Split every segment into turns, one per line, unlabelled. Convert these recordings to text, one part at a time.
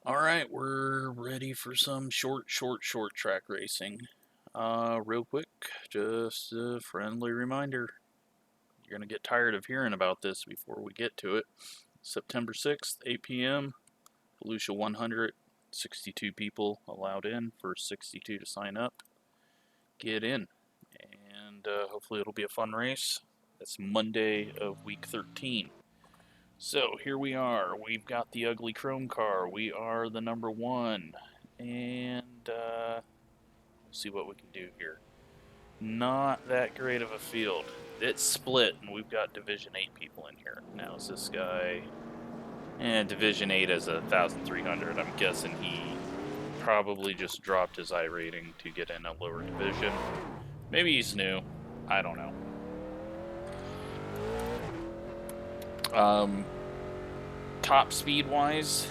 Alright, we're ready for some short track racing. Real quick, just a friendly reminder. You're going to get tired of hearing about this before we get to it. September 6th, 8 p.m., Volusia 100, 62 people allowed in, first 62 to sign up. Get in, and hopefully it'll be a fun race. It's Monday of week 13. So here we are. We've got the ugly chrome car. We are the number one. And we'll see what we can do here. Not that great of a field. It's split, and we've got Division 8 people in here. Now is this guy... Division 8 is 1,300. I'm guessing he probably just dropped his iRating to get in a lower division. Maybe he's new. I don't know. Top speed wise,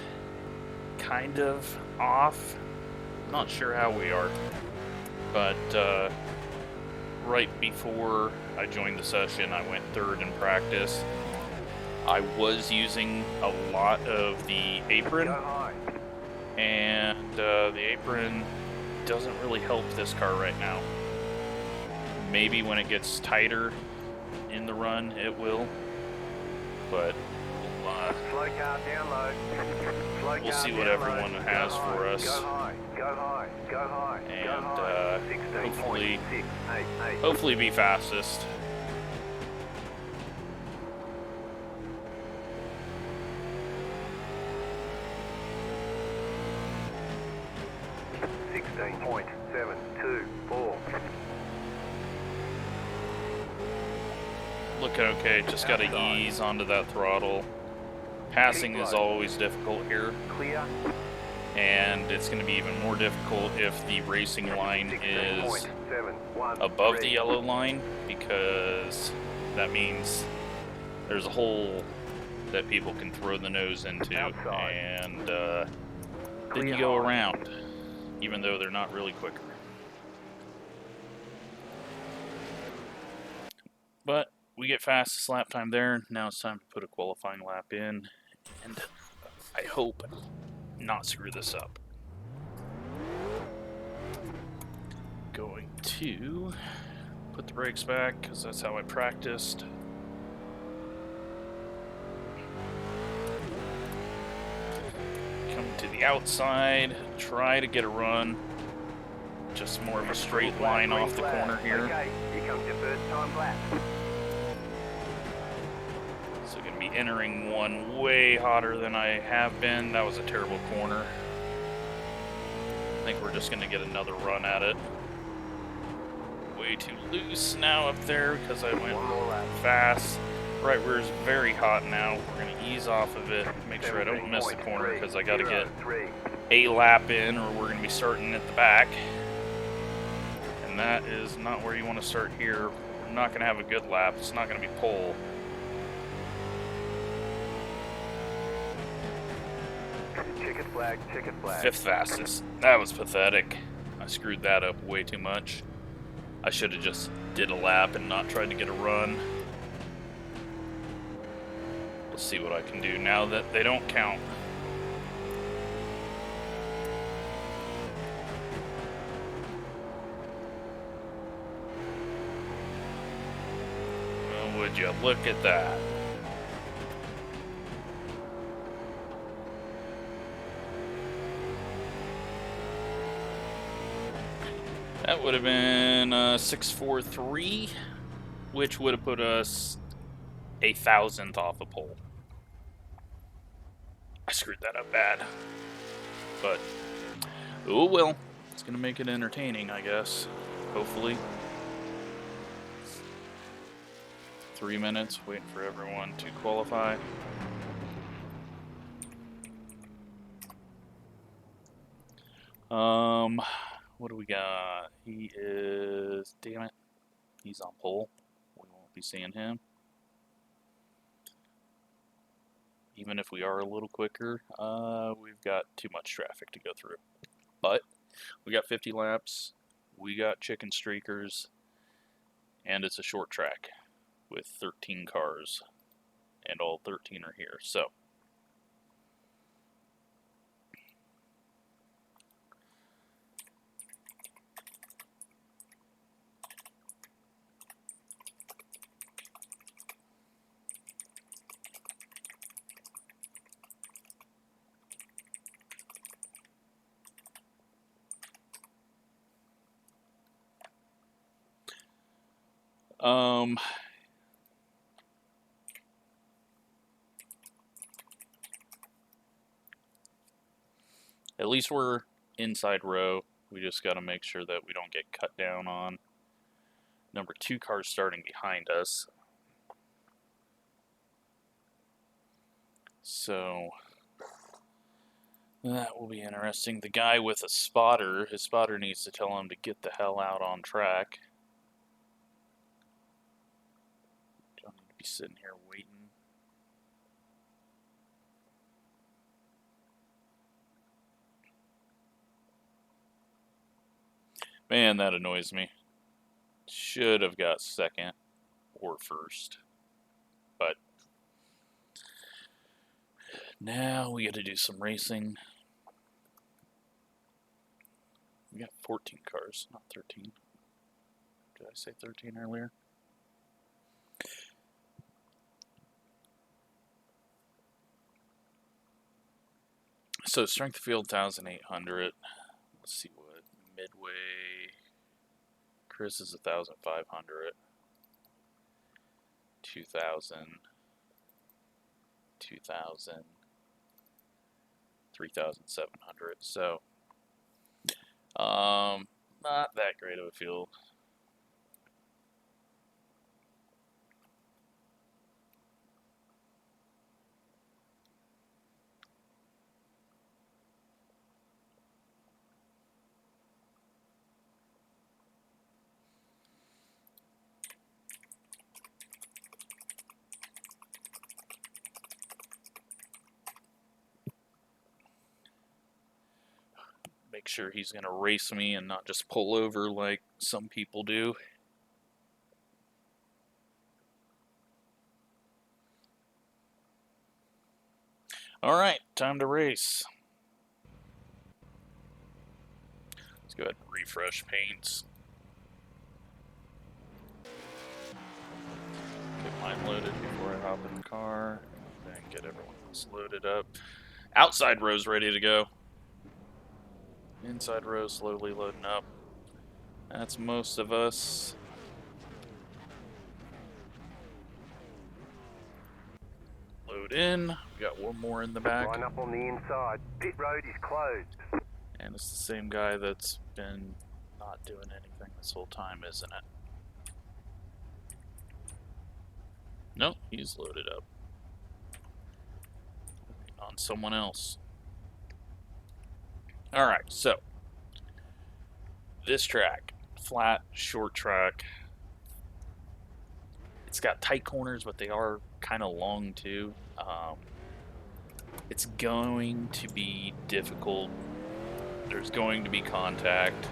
kind of off. Not sure how we are, but right before I joined the session, I went third in practice. I was using a lot of the apron, and the apron doesn't really help this car right now. Maybe when it gets tighter in the run, it will, but we'll see what everyone has for us, and hopefully be fastest. Looking okay, just gotta ease onto that throttle. Passing is always difficult here, and it's going to be even more difficult if the racing line is above the yellow line, because that means there's a hole that people can throw the nose into, and then you go around, even though they're not really quicker. But we get fastest lap time there. Now it's time to put a qualifying lap in, and I hope not screw this up. Going to put the brakes back, because that's how I practiced. Come to the outside, try to get a run. Just more of a straight line off the corner here.
Okay, here comes your first time lap.
So going to be entering one way hotter than I have been. That was a terrible corner. I think we're just going to get another run at it. Way too loose now up there because I went fast. Right where it's very hot now. We're going to ease off of it. Make sure I don't miss the corner because I got to get a lap in, or we're going to be starting at the back. And that is not where you want to start here. We're not going to have a good lap. It's not going to be pole.
Ticket flag, ticket flag.
Fifth fastest. That was pathetic. I screwed that up way too much. I should have just did a lap and not tried to get a run. Let's see what I can do now that they don't count. Well, would you look at that? That would have been 643, which would have put us 1,000th off a pole. I screwed that up bad. But, oh well. It's going to make it entertaining, I guess. Hopefully. 3 minutes, waiting for everyone to qualify. What do we got? He is, damn it, he's on pole. We won't be seeing him. Even if we are a little quicker, we've got too much traffic to go through. But we got 50 laps, we got chicken streakers, and it's a short track with 13 cars, and all 13 are here. So At least we're inside row. We just got to make sure that we don't get cut down on. Number 2 car's starting behind us. So that will be interesting. The guy with a spotter, his spotter needs to tell him to get the hell out on track. Don't need to be sitting here waiting. Man, that annoys me. Should have got second or first. But now we got to do some racing. We got 14 cars, not 13. Did I say 13 earlier? So strength of field 1,800. Let's see what midway. Chris is 1,500. 2,000. 2,000. 3,700. So, not that great of a field. Make sure he's going to race me and not just pull over like some people do. Alright, time to race. Let's go ahead and refresh paints. Get mine loaded before I hop in the car. And then get everyone else loaded up. Outside row's ready to go. Inside row slowly loading up. That's most of us. Load in. We got one more in the back.
Line up on the inside. Pit road is closed.
And it's the same guy that's been not doing anything this whole time, isn't it? Nope, he's loaded up. On someone else. Alright, so this track, flat, short track. It's got tight corners, but they are kind of long too. It's going to be difficult. There's going to be contact.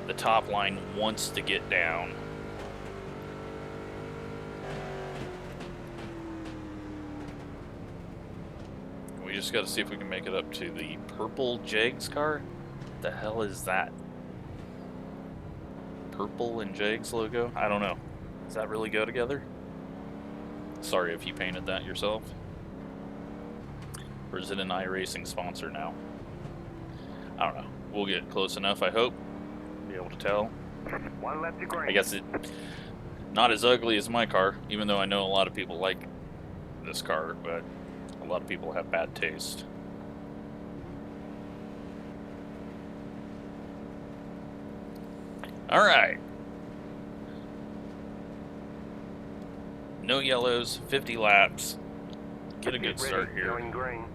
The top line wants to get down. We just got to see if we can make it up to the purple Jags car. What the hell is that? Purple and Jags logo? I don't know. Does that really go together? Sorry if you painted that yourself. Or is it an iRacing sponsor now? I don't know. We'll get close enough, I hope. Be able to tell.
One lap to green.
I guess it's not as ugly as my car, even though I know a lot of people like this car, but a lot of people have bad taste. Alright. No yellows, 50 laps. Get a good start here.
Going green.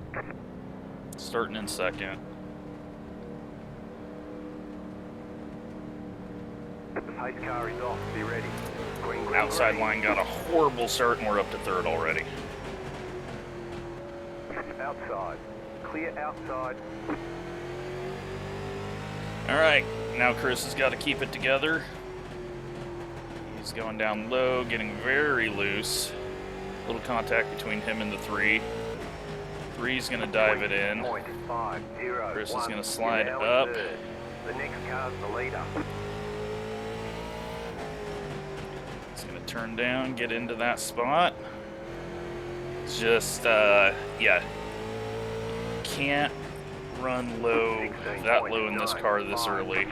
Starting in second.
The pace car is off. Be ready. Green, green,
Outside
green.
line got a horrible start and we're up to third already.
Outside. Clear outside.
Alright, now Chris has got to keep it together. He's going down low, getting very loose. Little contact between him and the 3. 3's going to dive it in.
0.50.
Chris is going to slide up.
The next car's the leader.
He's going to turn down, get into that spot. It's just, yeah. Can't run low, that low in this car this early.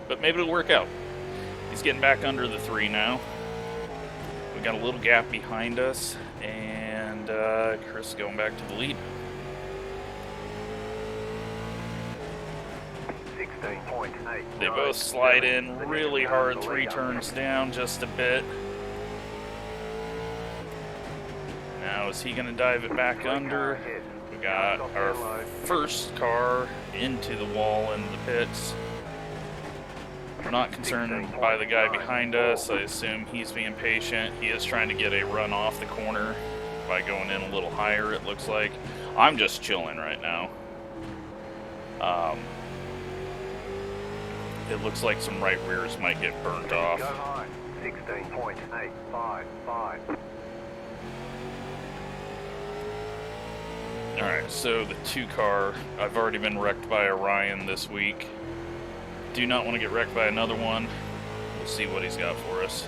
But maybe it'll work out. He's getting back under the 3 now. we got a little gap behind us, and Chris going back to the lead.
16.8.
They both slide in really hard, 3 turns down, just a bit. Now, is he going to dive it back under? We got our first car into the wall in the pits. We're not concerned by the guy behind us. I assume he's being patient. He is trying to get a run off the corner by going in a little higher, it looks like. I'm just chilling right now. It looks like some right rears might get burnt off.
16.855.
Alright, so the 2 car, I've already been wrecked by Orion this week. Do not want to get wrecked by another one. We'll see what he's got for us.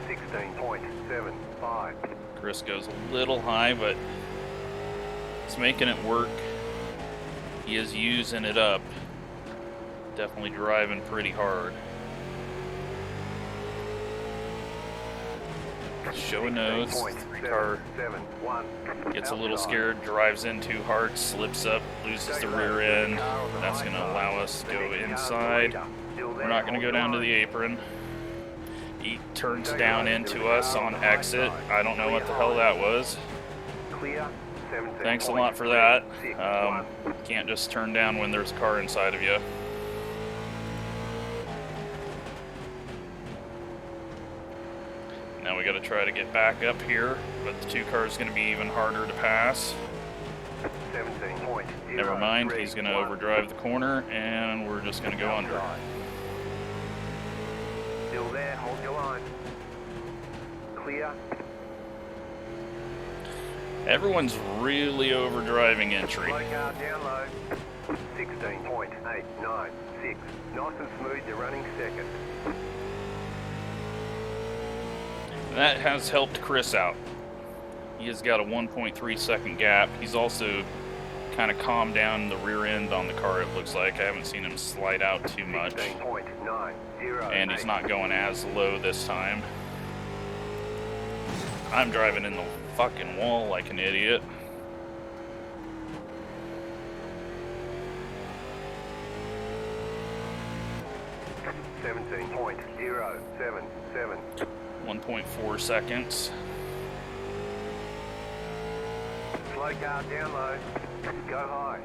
16.75.
Chris goes a little high, but it's making it work. He is using it up. Definitely driving pretty hard. Show a nose. The car gets a little scared, drives in too hard, slips up, loses the rear end. That's going to allow us to go inside. We're not going to go down to the apron. He turns down into us on exit. I don't know what the hell that was. Thanks a lot for that. Can't just turn down when there's a car inside of you. Now we got to try to get back up here, but the 2 cars going to be even harder to pass. Never mind, he's going to overdrive the corner, and we're just going to go under.
Still there, hold your line. Clear.
Everyone's really overdriving entry.
Slow car down low. 16.896. Nice and smooth, you're running second.
That has helped Chris out. He has got a 1.3 second gap. He's also kind of calmed down the rear end on the car, it looks like. I haven't seen him slide out too much. And he's not going as low this time. I'm driving in the fucking wall like an idiot.
.077.
1.4 seconds.
Slow car down low. Go high.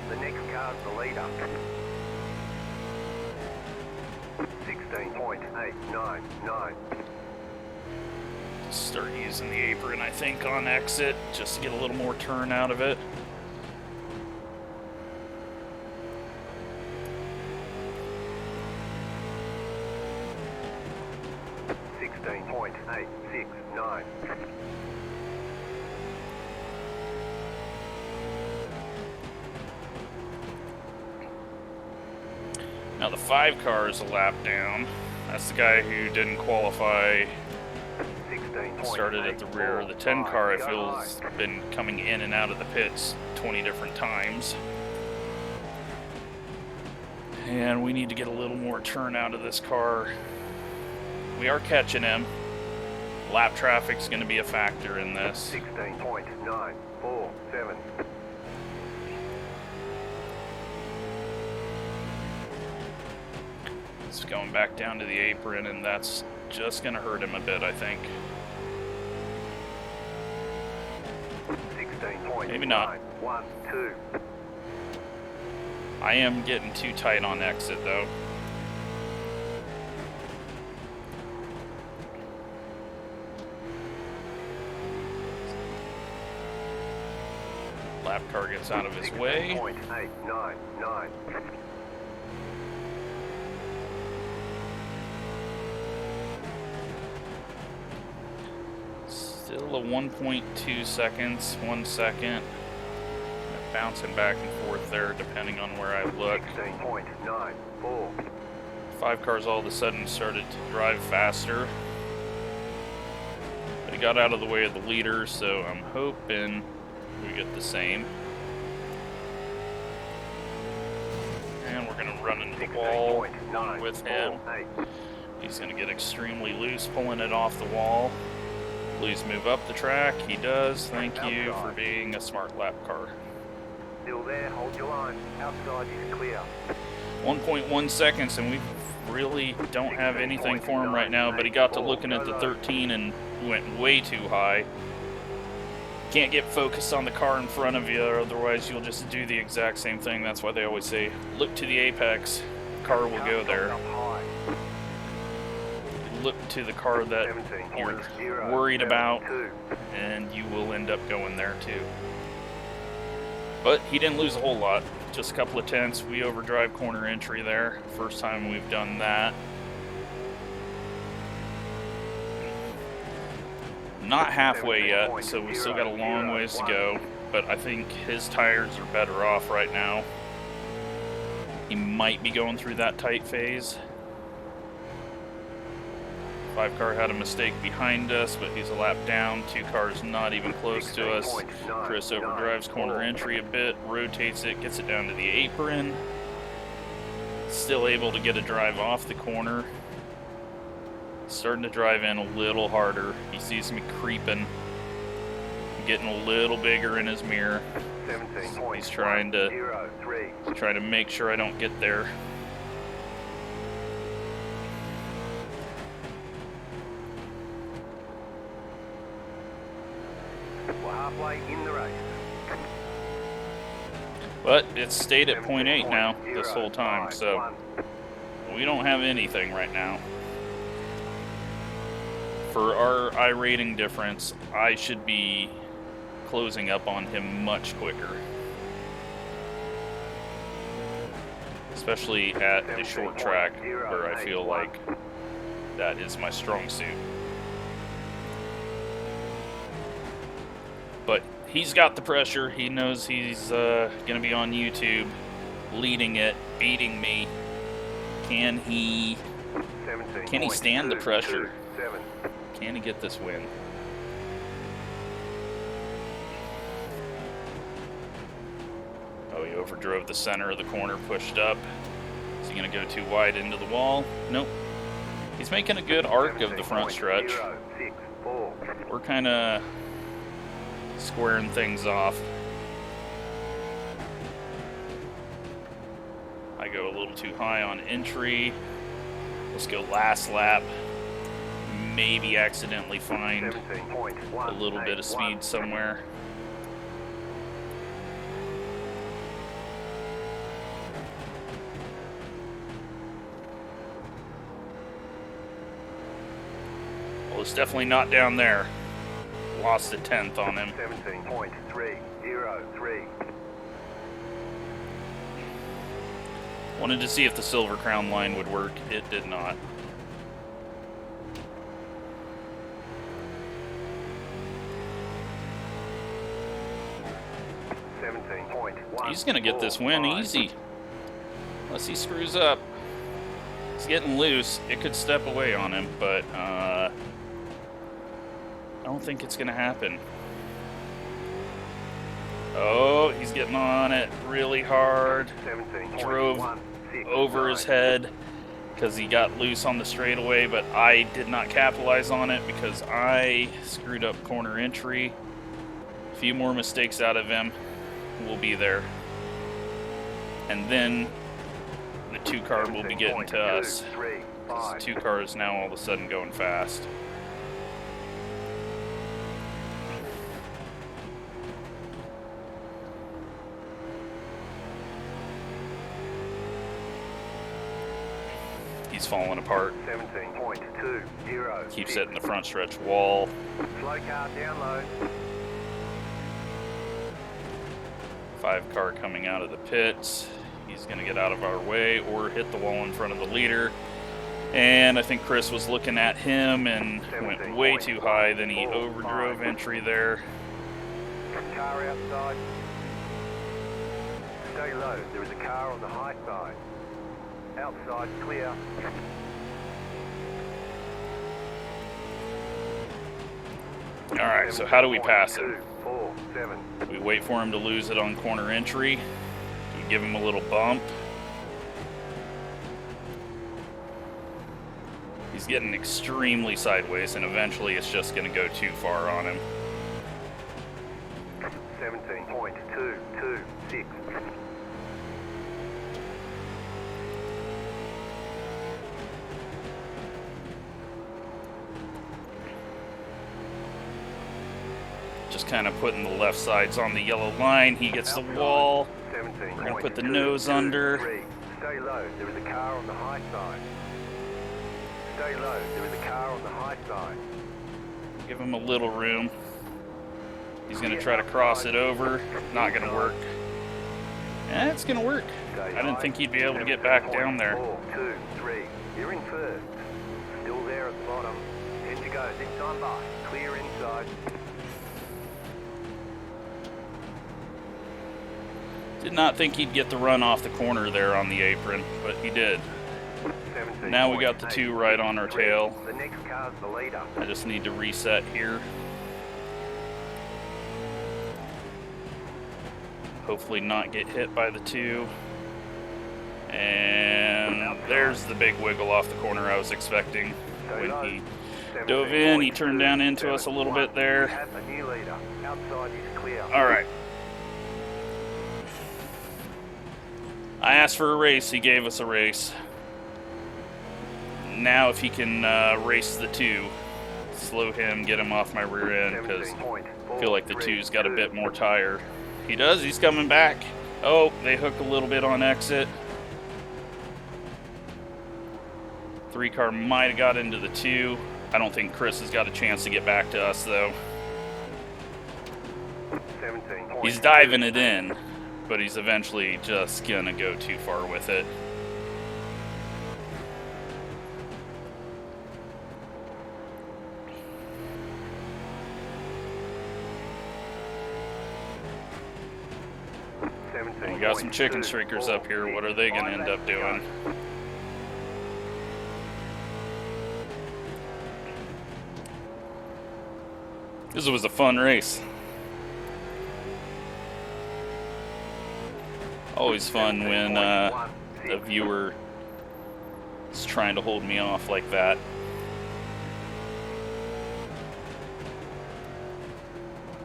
The next car's the leader. 16.899.
Start using the apron, I think, on exit, just to get a little more turn out of it.
.869.
Now the 5 car is a lap down. That's the guy who didn't qualify. Started at the rear. The 10 car, I feel, has been coming in and out of the pits 20 different times. And we need to get a little more turn out of this car. We are catching him. Lap traffic's going to be a factor in this.
16.947.
It's going back down to the apron, and that's just going to hurt him a bit, I think. Maybe not.
16.912.
I am getting too tight on exit, though. Lap car gets out of his way.
16.899.
Still a 1.2 seconds, 1 second. Bouncing back and forth there depending on where I look.
16.94.
5 cars all of a sudden started to drive faster. But he got out of the way of the leader, so I'm hoping we get the same. And we're going to run into the wall with him. He's going to get extremely loose, pulling it off the wall. Please move up the track. He does. Thank you for being a smart lap car.
Still there, hold your line. Outside is clear.
1.1 seconds, and we really don't have anything for him right now, but he got to looking at the 13 and went way too high. Can't get focused on the car in front of you, or otherwise you'll just do the exact same thing. That's why they always say, look to the apex, the car will go there. Look to the car that you're worried about, and you will end up going there too. But he didn't lose a whole lot, just a couple of tenths. We overdrive corner entry there. First time we've done that. Not halfway yet, so we still got a long ways to go, but I think his tires are better off right now. He might be going through that tight phase. 5 car had a mistake behind us, but he's a lap down. 2 cars not even close to us. Chris overdrives corner entry a bit, rotates it, gets it down to the apron. Still able to get a drive off the corner. Starting to drive in a little harder. He sees me creeping. Getting a little bigger in his mirror. He's trying to make sure I don't get there.
We're halfway in the race.
But it's stayed at 0.8 now this whole time, so we don't have anything right now. For our iRating difference, I should be closing up on him much quicker. Especially at a short track where I feel like that is my strong suit. But he's got the pressure. He knows he's going to be on YouTube, leading it, beating me. Can he stand the pressure? Can he get this win? Oh, he overdrove the center of the corner, pushed up. Is he going to go too wide into the wall? Nope. He's making a good arc of the front stretch. We're kind of squaring things off. I go a little too high on entry. Let's go last lap. Maybe accidentally find a little bit of speed somewhere. Well, it's definitely not down there. Lost a tenth on him.
17.303.
Wanted to see if the Silver Crown line would work. It did not. He's going to get this win easy. Unless he screws up. He's getting loose. It could step away on him, but I don't think it's going to happen. Oh, he's getting on it really hard. Drove over his head because he got loose on the straightaway, but I did not capitalize on it because I screwed up corner entry. A few more mistakes out of him. We'll be there. And then the 2 car will be getting to us. The 2 cars now all of a sudden going fast. He's falling apart.
17.206.
Keeps hitting the front stretch wall.
Slow car down low.
5 car coming out of the pits. He's going to get out of our way or hit the wall in front of the leader. And I think Chris was looking at him and went way too high. Then he overdrove entry there.
Car outside. Stay low. There is a car on the high side. Outside clear.
Alright, so how do we pass him?
247.
We wait for him to lose it on corner entry. We give him a little bump. He's getting extremely sideways, and eventually it's just going to go too far on him.
17.226.
Just kind of putting the left sides on the yellow line. He gets the wall. We're going to put the nose under.
Stay low, there is a car on the high side. Stay low, there is a car on the high side.
Give him a little room. He's going to try to cross it over. Not going to work. It's going to work. I didn't think he'd be able to get back down there.
4, 2, 3. You're in first. Still there at the bottom. 10 to go. This time by. Clear inside.
Did not think he'd get the run off the corner there on the apron, but he did. Now we got the 2 right on our tail.
The next car's the leader.
I just need to reset here. Hopefully not get hit by the 2. And there's the big wiggle off the corner I was expecting. When he dove in, he turned down into us a little bit there. Alright. I asked for a race, he gave us a race. Now if he can race the 2, slow him, get him off my rear end, because I feel like the 2's got a bit more tire. He does, he's coming back. Oh, they hook a little bit on exit. 3 car might have got into the 2. I don't think Chris has got a chance to get back to us though. He's diving it in, but he's eventually just gonna go too far with it. And we got some chicken streakers up here. What are they gonna end up doing? This was a fun race. Always fun when a viewer is trying to hold me off like that.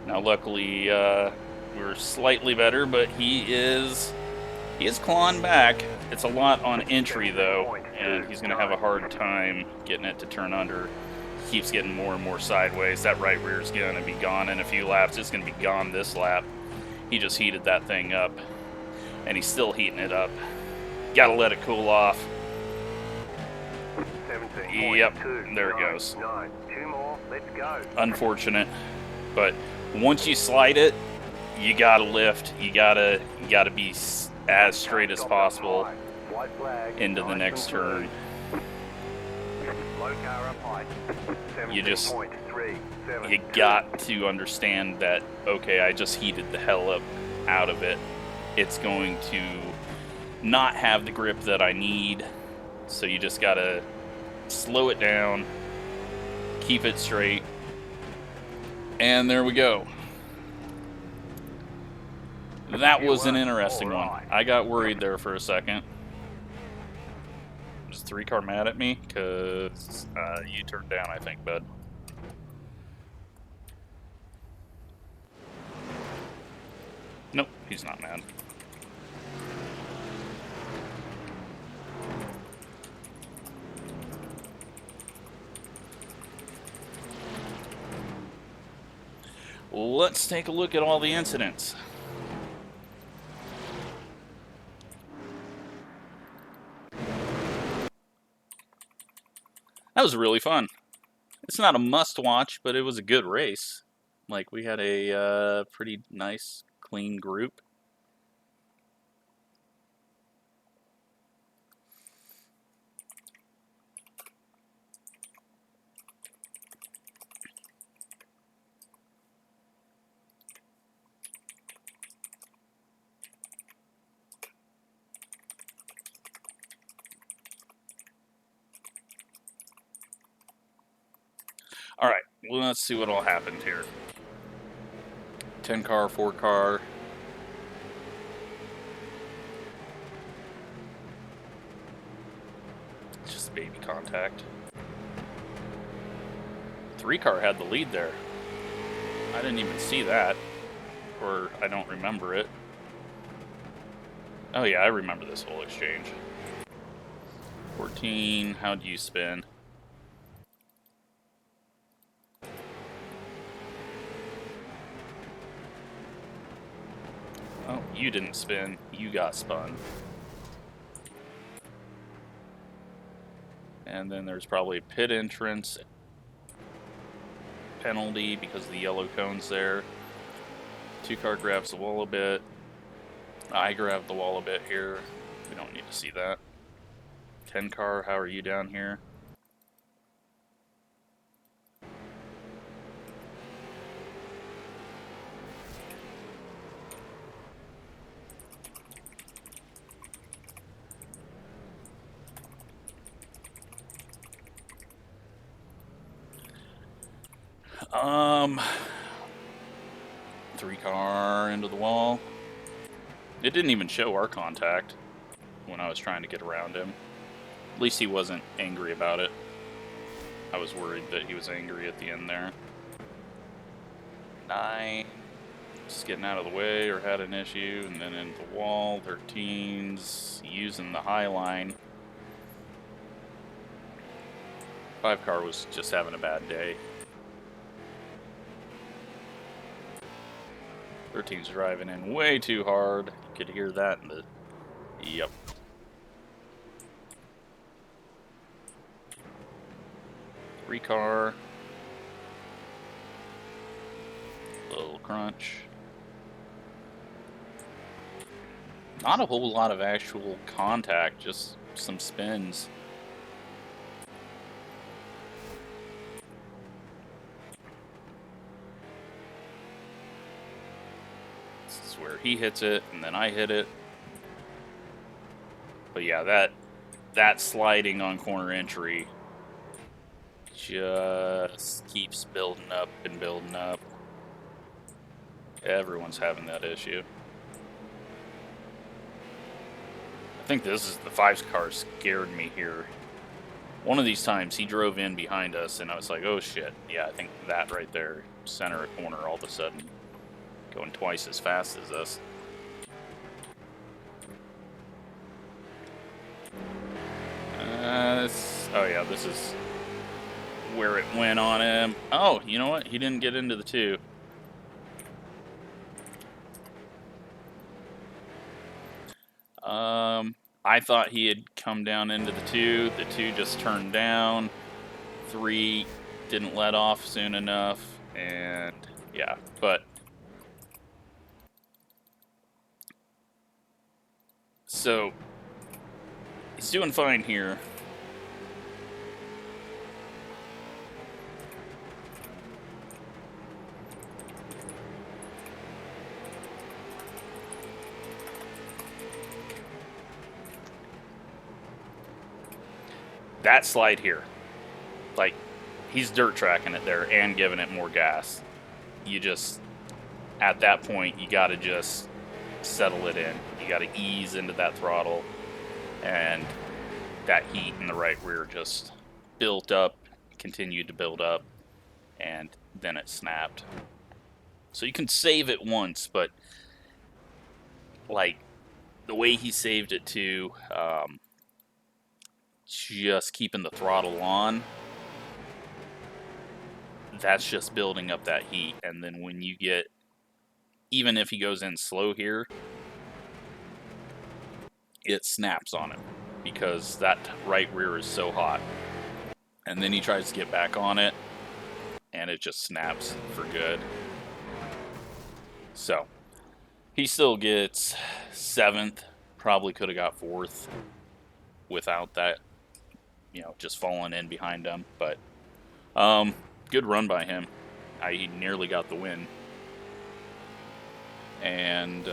Now luckily we're slightly better, but he is clawing back. It's a lot on entry though, and he's gonna have a hard time getting it to turn under. He keeps getting more and more sideways. That right rear is gonna be gone in a few laps. It's gonna be gone this lap. He just heated that thing up. And he's still heating it up. Gotta let it cool off. Yep, there it goes.
2 more, let's go.
Unfortunate, but once you slide it, you gotta lift. You gotta be as straight as possible into the next turn. You got to understand that. Okay, I just heated the hell up out of it. It's going to not have the grip that I need, so you just gotta slow it down, keep it straight, and there we go. That was an interesting one. I got worried there for a second. Is 3 car mad at me? Because you turned down, I think, bud. Nope, he's not mad. Let's take a look at all the incidents. That was really fun. It's not a must-watch, but it was a good race. Like, we had a pretty nice, clean group. Alright, well, let's see what all happened here. 10 car, 4 car. It's just baby contact. 3-car had the lead there. I didn't even see that. Or I don't remember it. Oh yeah, I remember this whole exchange. 14, how do you spin? Oh, you didn't spin. You got spun. And then there's probably pit entrance penalty because of the yellow cones there. 2-car grabs the wall a bit. I grabbed the wall a bit here. We don't need to see that. 10-car, how are you down here? Um, 3-car into the wall. It didn't even show our contact when I was trying to get around him. At least he wasn't angry about it. I was worried that he was angry at the end there. 9, just getting out of the way or had an issue, and then into the wall. 13's using the high line. 5-car was just having a bad day. 13's driving in way too hard. You could hear that in the... Yep. Three-car. Little crunch. Not a whole lot of actual contact, just some spins. This is where he hits it, and then I hit it. But yeah, that sliding on corner entry just keeps building up and building up. Everyone's having that issue. I think this is the 5-car scared me here. One of these times he drove in behind us and I was like, oh shit. Yeah, I think that right there, center a corner all of a sudden, going twice as fast as us. Oh yeah, this is where it went on him. Oh, you know what? He didn't get into the 2. I thought he had come down into the 2. The 2 just turned down. 3 didn't let off soon enough. And yeah, but so he's doing fine here. That slide here, like, he's dirt tracking it there and giving it more gas. You just, at that point, you gotta just settle it in. You gotta ease into that throttle, and that heat in the right rear just built up, continued to build up, and then it snapped. So you can save it once, but like the way he saved it too, just keeping the throttle on, that's just building up that heat. And then when you get, even if he goes in slow here, it snaps on him because that right rear is so hot. And then he tries to get back on it and it just snaps for good. So he still gets 7th, probably could have got 4th without that, you know, just falling in behind him. But good run by him. He nearly got the win. And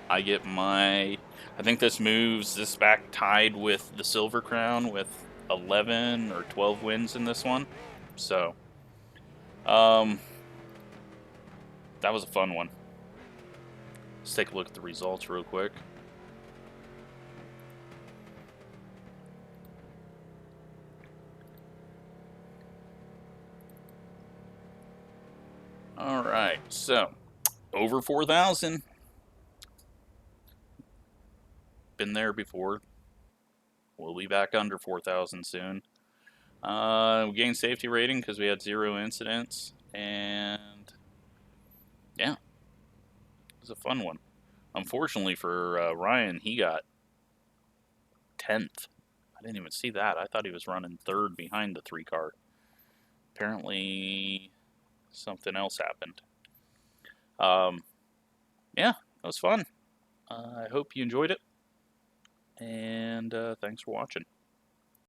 I get my, I think this moves this back tied with the Silver Crown with 11 or 12 wins in this one. So that was a fun one. Let's take a look at the results real quick. Alright, so, over 4,000. Been there before. We'll be back under 4,000 soon. We gained safety rating because we had 0 incidents, and yeah, it was a fun one. Unfortunately for Ryan, he got 10th. I didn't even see that. I thought he was running 3rd behind the 3 car. Apparently, something else happened. Yeah, that was fun. I hope you enjoyed it, and thanks for watching.